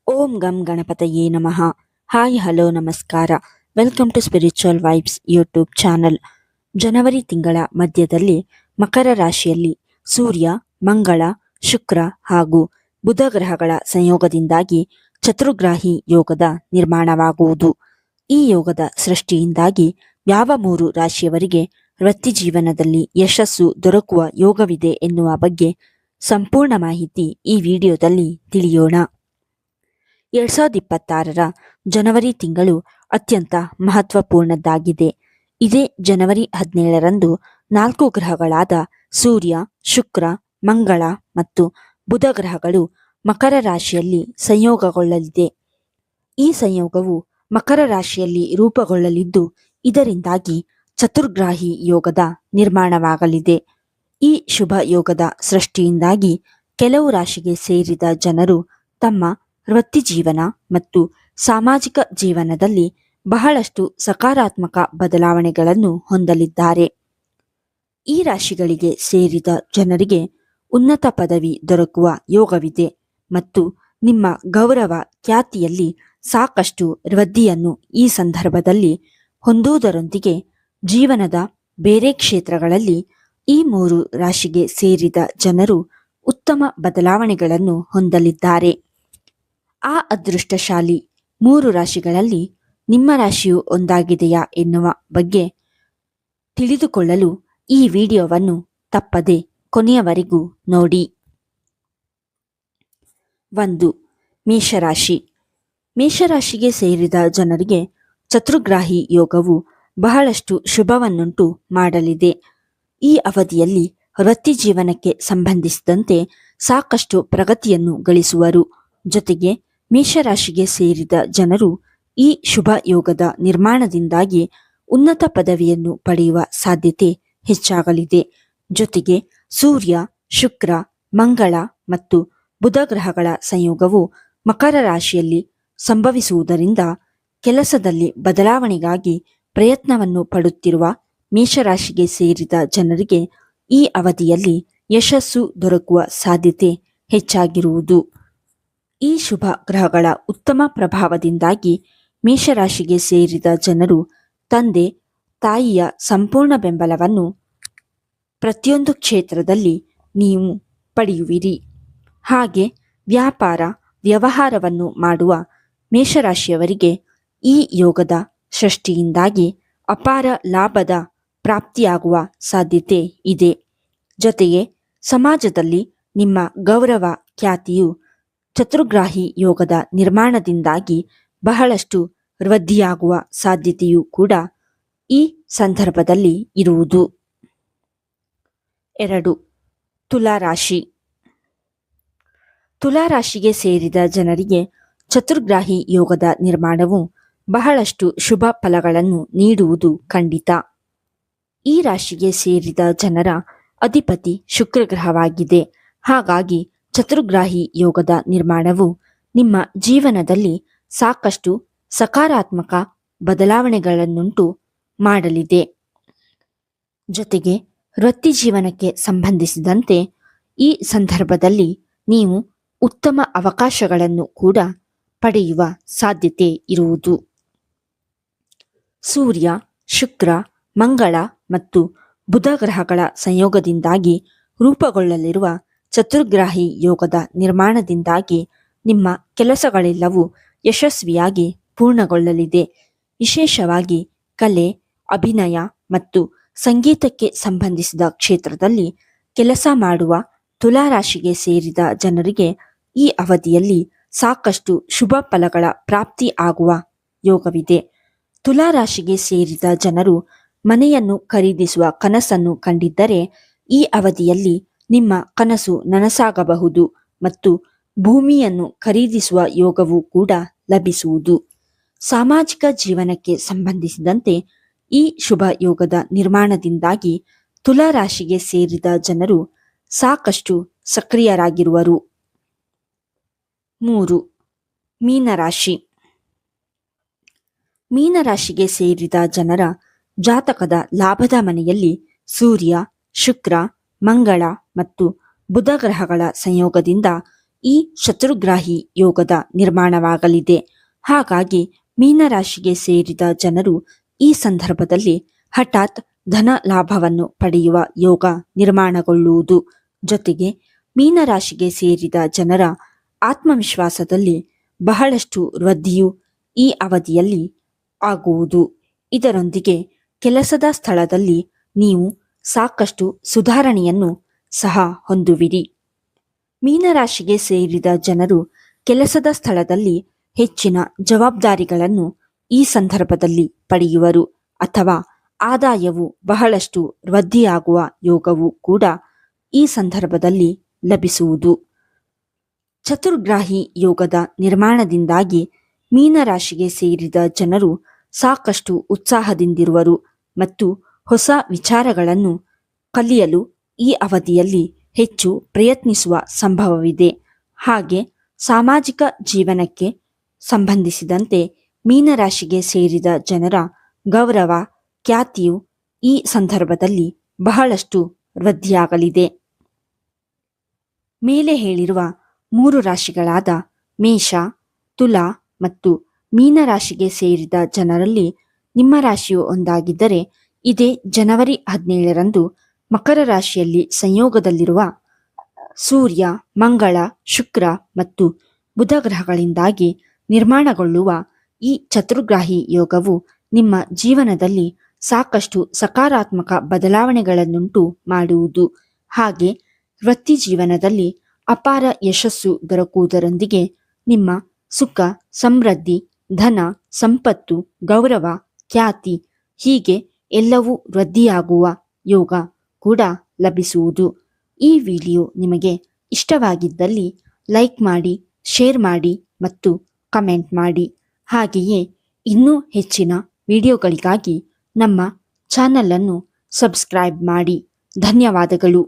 ಓಂ ಗಂ ಗಣಪತಯೇ ನಮಃ. ಹಾಯ್ ಹಲೋ ನಮಸ್ಕಾರ. Welcome to spiritual vibes YouTube channel. ಜನವರಿ ತಿಂಗಳ ಮಧ್ಯದಲ್ಲಿ ಮಕರ ರಾಶಿಯಲ್ಲಿ ಸೂರ್ಯ, ಮಂಗಳ, ಶುಕ್ರ ಹಾಗೂ ಬುಧ ಗ್ರಹಗಳ ಸಂಯೋಗದಿಂದಾಗಿ ಚತುರ್ಗ್ರಾಹಿ ಯೋಗದ ನಿರ್ಮಾಣವಾಗುವುದು. ಈ ಯೋಗದ ಸೃಷ್ಟಿಯಿಂದಾಗಿ ಯಾವ 3 ರಾಶಿಯವರಿಗೆ ವೃತ್ತಿ ಜೀವನದಲ್ಲಿ ಯಶಸ್ಸು ದೊರಕುವ ಯೋಗವಿದೆ ಎನ್ನುವ ಬಗ್ಗೆ ಸಂಪೂರ್ಣ ಮಾಹಿತಿ ಈ ವಿಡಿಯೋದಲ್ಲಿ ತಿಳಿಯೋಣ. 2026ರ ಜನವರಿ ತಿಂಗಳು ಅತ್ಯಂತ ಮಹತ್ವಪೂರ್ಣದ್ದಾಗಿದೆ. ಇದೇ ಜನವರಿ 17ರಂದು 4 ಗ್ರಹಗಳಾದ ಸೂರ್ಯ, ಶುಕ್ರ, ಮಂಗಳ ಮತ್ತು ಬುಧ ಗ್ರಹಗಳು ಮಕರ ರಾಶಿಯಲ್ಲಿ ಸಂಯೋಗಗೊಳ್ಳಲಿದೆ. ಈ ಸಂಯೋಗವು ಮಕರ ರಾಶಿಯಲ್ಲಿ ರೂಪುಗೊಳ್ಳಲಿದ್ದು, ಇದರಿಂದಾಗಿ ಚತುರ್ಗ್ರಾಹಿ ಯೋಗದ ನಿರ್ಮಾಣವಾಗಲಿದೆ. ಈ ಶುಭ ಯೋಗದ ಸೃಷ್ಟಿಯಿಂದಾಗಿ ಕೆಲವು ರಾಶಿಗೆ ಸೇರಿದ ಜನರು ತಮ್ಮ ವೃತ್ತಿ ಜೀವನ ಮತ್ತು ಸಾಮಾಜಿಕ ಜೀವನದಲ್ಲಿ ಬಹಳಷ್ಟು ಸಕಾರಾತ್ಮಕ ಬದಲಾವಣೆಗಳನ್ನು ಹೊಂದಲಿದ್ದಾರೆ. ಈ ರಾಶಿಗಳಿಗೆ ಸೇರಿದ ಜನರಿಗೆ ಉನ್ನತ ಪದವಿ ದೊರಕುವ ಯೋಗವಿದೆ ಮತ್ತು ನಿಮ್ಮ ಗೌರವ ಖ್ಯಾತಿಯಲ್ಲಿ ಸಾಕಷ್ಟು ವೃದ್ಧಿಯನ್ನು ಈ ಸಂದರ್ಭದಲ್ಲಿ ಹೊಂದುವುದರೊಂದಿಗೆ ಜೀವನದ ಬೇರೆ ಕ್ಷೇತ್ರಗಳಲ್ಲಿ ಈ 3 ರಾಶಿಗೆ ಸೇರಿದ ಜನರು ಉತ್ತಮ ಬದಲಾವಣೆಗಳನ್ನು ಹೊಂದಲಿದ್ದಾರೆ. ಆ ಅದೃಷ್ಟಶಾಲಿ 3 ರಾಶಿಗಳಲ್ಲಿ ನಿಮ್ಮ ರಾಶಿಯು ಒಂದಾಗಿದೆಯಾ ಎನ್ನುವ ಬಗ್ಗೆ ತಿಳಿದುಕೊಳ್ಳಲು ಈ ವಿಡಿಯೋವನ್ನು ತಪ್ಪದೆ ಕೊನೆಯವರೆಗೂ ನೋಡಿ. 1. ಮೇಷರಾಶಿ. ಮೇಷರಾಶಿಗೆ ಸೇರಿದ ಜನರಿಗೆ ಚತುರ್ಗ್ರಾಹಿ ಯೋಗವು ಬಹಳಷ್ಟು ಶುಭವನ್ನುಂಟು ಮಾಡಲಿದೆ. ಈ ಅವಧಿಯಲ್ಲಿ ವೃತ್ತಿ ಜೀವನಕ್ಕೆ ಸಂಬಂಧಿಸಿದಂತೆ ಸಾಕಷ್ಟು ಪ್ರಗತಿಯನ್ನು ಗಳಿಸುವರು. ಜೊತೆಗೆ ಮೇಷರಾಶಿಗೆ ಸೇರಿದ ಜನರು ಈ ಶುಭ ಯೋಗದ ನಿರ್ಮಾಣದಿಂದಾಗಿ ಉನ್ನತ ಪದವಿಯನ್ನು ಪಡೆಯುವ ಸಾಧ್ಯತೆ ಹೆಚ್ಚಾಗಲಿದೆ. ಜೊತೆಗೆ ಸೂರ್ಯ, ಶುಕ್ರ, ಮಂಗಳ ಮತ್ತು ಬುಧ ಗ್ರಹಗಳ ಸಂಯೋಗವು ಮಕರ ರಾಶಿಯಲ್ಲಿ ಸಂಭವಿಸುವುದರಿಂದ ಕೆಲಸದಲ್ಲಿ ಬದಲಾವಣೆಗಾಗಿ ಪ್ರಯತ್ನವನ್ನು ಪಡುತ್ತಿರುವ ಮೇಷರಾಶಿಗೆ ಸೇರಿದ ಜನರಿಗೆ ಈ ಅವಧಿಯಲ್ಲಿ ಯಶಸ್ಸು ದೊರಕುವ ಸಾಧ್ಯತೆ ಹೆಚ್ಚಾಗಿರುವುದು. ಈ ಶುಭ ಗ್ರಹಗಳ ಉತ್ತಮ ಪ್ರಭಾವದಿಂದಾಗಿ ಮೇಷರಾಶಿಗೆ ಸೇರಿದ ಜನರು ತಂದೆ ತಾಯಿಯ ಸಂಪೂರ್ಣ ಬೆಂಬಲವನ್ನು ಪ್ರತಿಯೊಂದು ಕ್ಷೇತ್ರದಲ್ಲಿ ನೀವು ಪಡೆಯುವಿರಿ. ಹಾಗೆ ವ್ಯಾಪಾರ ವ್ಯವಹಾರವನ್ನು ಮಾಡುವ ಮೇಷರಾಶಿಯವರಿಗೆ ಈ ಯೋಗದ ಸೃಷ್ಟಿಯಿಂದಾಗಿ ಅಪಾರ ಲಾಭದ ಪ್ರಾಪ್ತಿಯಾಗುವ ಸಾಧ್ಯತೆ ಇದೆ. ಜೊತೆಗೆ ಸಮಾಜದಲ್ಲಿ ನಿಮ್ಮ ಗೌರವ ಖ್ಯಾತಿಯು ಚತುರ್ಗ್ರಾಹಿ ಯೋಗದ ನಿರ್ಮಾಣದಿಂದಾಗಿ ಬಹಳಷ್ಟು ವೃದ್ಧಿಯಾಗುವ ಸಾಧ್ಯತೆಯೂ ಕೂಡ ಈ ಸಂದರ್ಭದಲ್ಲಿ ಇರುವುದು. 2. ತುಲಾರಾಶಿ. ತುಲಾರಾಶಿಗೆ ಸೇರಿದ ಜನರಿಗೆ ಚತುರ್ಗ್ರಾಹಿ ಯೋಗದ ನಿರ್ಮಾಣವು ಬಹಳಷ್ಟು ಶುಭ ಫಲಗಳನ್ನು ನೀಡುವುದು ಖಂಡಿತ. ಈ ರಾಶಿಗೆ ಸೇರಿದ ಜನರ ಅಧಿಪತಿ ಶುಕ್ರ ಗ್ರಹವಾಗಿದೆ. ಹಾಗಾಗಿ ಚತುರ್ಗ್ರಾಹಿ ಯೋಗದ ನಿರ್ಮಾಣವು ನಿಮ್ಮ ಜೀವನದಲ್ಲಿ ಸಾಕಷ್ಟು ಸಕಾರಾತ್ಮಕ ಬದಲಾವಣೆಗಳನ್ನುಂಟು ಮಾಡಲಿದೆ. ಜೊತೆಗೆ ವೃತ್ತಿ ಜೀವನಕ್ಕೆ ಸಂಬಂಧಿಸಿದಂತೆ ಈ ಸಂದರ್ಭದಲ್ಲಿ ನೀವು ಉತ್ತಮ ಅವಕಾಶಗಳನ್ನು ಕೂಡ ಪಡೆಯುವ ಸಾಧ್ಯತೆ ಇರುವುದು. ಸೂರ್ಯ, ಶುಕ್ರ, ಮಂಗಳ ಮತ್ತು ಬುಧ ಗ್ರಹಗಳ ಸಂಯೋಗದಿಂದಾಗಿ ರೂಪುಗೊಳ್ಳಲಿರುವ ಚತುರ್ಗ್ರಾಹಿ ಯೋಗದ ನಿರ್ಮಾಣದಿಂದಾಗಿ ನಿಮ್ಮ ಕೆಲಸಗಳೆಲ್ಲವೂ ಯಶಸ್ವಿಯಾಗಿ ಪೂರ್ಣಗೊಳ್ಳಲಿದೆ. ವಿಶೇಷವಾಗಿ ಕಲೆ, ಅಭಿನಯ ಮತ್ತು ಸಂಗೀತಕ್ಕೆ ಸಂಬಂಧಿಸಿದ ಕ್ಷೇತ್ರದಲ್ಲಿ ಕೆಲಸ ಮಾಡುವ ತುಲಾರಾಶಿಗೆ ಸೇರಿದ ಜನರಿಗೆ ಈ ಅವಧಿಯಲ್ಲಿ ಸಾಕಷ್ಟು ಶುಭ ಫಲಗಳ ಪ್ರಾಪ್ತಿ ಆಗುವ ಯೋಗವಿದೆ. ತುಲಾರಾಶಿಗೆ ಸೇರಿದ ಜನರು ಮನೆಯನ್ನು ಖರೀದಿಸುವ ಕನಸನ್ನು ಕಂಡಿದ್ದರೆ ಈ ಅವಧಿಯಲ್ಲಿ ನಿಮ್ಮ ಕನಸು ನನಸಾಗಬಹುದು ಮತ್ತು ಭೂಮಿಯನ್ನು ಖರೀದಿಸುವ ಯೋಗವೂ ಕೂಡ ಲಭಿಸುವುದು. ಸಾಮಾಜಿಕ ಜೀವನಕ್ಕೆ ಸಂಬಂಧಿಸಿದಂತೆ ಈ ಶುಭ ಯೋಗದ ನಿರ್ಮಾಣದಿಂದಾಗಿ ತುಲಾರಾಶಿಗೆ ಸೇರಿದ ಜನರು ಸಾಕಷ್ಟು ಸಕ್ರಿಯರಾಗಿರುವರು. 3. ಮೀನರಾಶಿ. ಮೀನರಾಶಿಗೆ ಸೇರಿದ ಜನರ ಜಾತಕದ ಲಾಭದ ಮನೆಯಲ್ಲಿ ಸೂರ್ಯ, ಶುಕ್ರ, ಮಂಗಳ ಮತ್ತು ಬುಧ ಗ್ರಹಗಳ ಸಂಯೋಗದಿಂದ ಈ ಶತ್ರುಗ್ರಾಹಿ ಯೋಗದ ನಿರ್ಮಾಣವಾಗಲಿದೆ. ಹಾಗಾಗಿ ಮೀನರಾಶಿಗೆ ಸೇರಿದ ಜನರು ಈ ಸಂದರ್ಭದಲ್ಲಿ ಹಠಾತ್ ಧನ ಲಾಭವನ್ನು ಪಡೆಯುವ ಯೋಗ ನಿರ್ಮಾಣಗೊಳ್ಳುವುದು. ಜೊತೆಗೆ ಮೀನರಾಶಿಗೆ ಸೇರಿದ ಜನರ ಆತ್ಮವಿಶ್ವಾಸದಲ್ಲಿ ಬಹಳಷ್ಟು ವೃದ್ಧಿಯು ಈ ಅವಧಿಯಲ್ಲಿ ಆಗುವುದು. ಇದರೊಂದಿಗೆ ಕೆಲಸದ ಸ್ಥಳದಲ್ಲಿ ನೀವು ಸಾಕಷ್ಟು ಸುಧಾರಣೆಯನ್ನು ಸಹ ಹೊಂದುವಿರಿ. ಮೀನರಾಶಿಗೆ ಸೇರಿದ ಜನರು ಕೆಲಸದ ಸ್ಥಳದಲ್ಲಿ ಹೆಚ್ಚಿನ ಜವಾಬ್ದಾರಿಗಳನ್ನು ಈ ಸಂದರ್ಭದಲ್ಲಿ ಪಡೆಯುವರು ಅಥವಾ ಆದಾಯವು ಬಹಳಷ್ಟು ವೃದ್ಧಿಯಾಗುವ ಯೋಗವು ಕೂಡ ಈ ಸಂದರ್ಭದಲ್ಲಿ ಲಭಿಸುವುದು. ಚತುರ್ಗ್ರಾಹಿ ಯೋಗದ ನಿರ್ಮಾಣದಿಂದಾಗಿ ಮೀನರಾಶಿಗೆ ಸೇರಿದ ಜನರು ಸಾಕಷ್ಟು ಉತ್ಸಾಹದಿಂದಿರುವರು ಮತ್ತು ಹೊಸ ವಿಚಾರಗಳನ್ನು ಕಲಿಯಲು ಈ ಅವಧಿಯಲ್ಲಿ ಹೆಚ್ಚು ಪ್ರಯತ್ನಿಸುವ ಸಂಭವವಿದೆ. ಹಾಗೆ ಸಾಮಾಜಿಕ ಜೀವನಕ್ಕೆ ಸಂಬಂಧಿಸಿದಂತೆ ಮೀನರಾಶಿಗೆ ಸೇರಿದ ಜನರ ಗೌರವ ಖ್ಯಾತಿಯು ಈ ಸಂದರ್ಭದಲ್ಲಿ ಬಹಳಷ್ಟು ವೃದ್ಧಿಯಾಗಲಿದೆ. ಮೇಲೆ ಹೇಳಿರುವ 3 ರಾಶಿಗಳಾದ ಮೇಷ, ತುಲಾ ಮತ್ತು ಮೀನರಾಶಿಗೆ ಸೇರಿದ ಜನರಲ್ಲಿ ನಿಮ್ಮ ರಾಶಿಯು ಒಂದಾಗಿದ್ದರೆ ಇದೇ ಜನವರಿ 17ರಂದು ಮಕರ ರಾಶಿಯಲ್ಲಿ ಸಂಯೋಗದಲ್ಲಿರುವ ಸೂರ್ಯ, ಮಂಗಳ, ಶುಕ್ರ ಮತ್ತು ಬುಧ ಗ್ರಹಗಳಿಂದಾಗಿ ನಿರ್ಮಾಣಗೊಳ್ಳುವ ಈ ಚತುರ್ಗ್ರಾಹಿ ಯೋಗವು ನಿಮ್ಮ ಜೀವನದಲ್ಲಿ ಸಾಕಷ್ಟು ಸಕಾರಾತ್ಮಕ ಬದಲಾವಣೆಗಳನ್ನುಂಟು ಮಾಡುವುದು. ಹಾಗೆ ವೃತ್ತಿ ಜೀವನದಲ್ಲಿ ಅಪಾರ ಯಶಸ್ಸು ದೊರಕುವುದರೊಂದಿಗೆ ನಿಮ್ಮ ಸುಖ, ಸಮೃದ್ಧಿ, ಧನ, ಸಂಪತ್ತು, ಗೌರವ, ಖ್ಯಾತಿ ಹೀಗೆ ಎಲ್ಲವೂ ವೃದ್ಧಿಯಾಗುವ ಯೋಗ ಕೂಡ ಲಭಿಸುವುದು. ಈ ವಿಡಿಯೋ ನಿಮಗೆ ಇಷ್ಟವಾಗಿದ್ದಲ್ಲಿ ಲೈಕ್ ಮಾಡಿ, ಶೇರ್ ಮಾಡಿ ಮತ್ತು ಕಮೆಂಟ್ ಮಾಡಿ. ಹಾಗೆಯೇ ಇನ್ನೂ ಹೆಚ್ಚಿನ ವಿಡಿಯೋಗಳಿಗಾಗಿ ನಮ್ಮ ಚಾನಲನ್ನು ಸಬ್ಸ್ಕ್ರೈಬ್ ಮಾಡಿ. ಧನ್ಯವಾದಗಳು.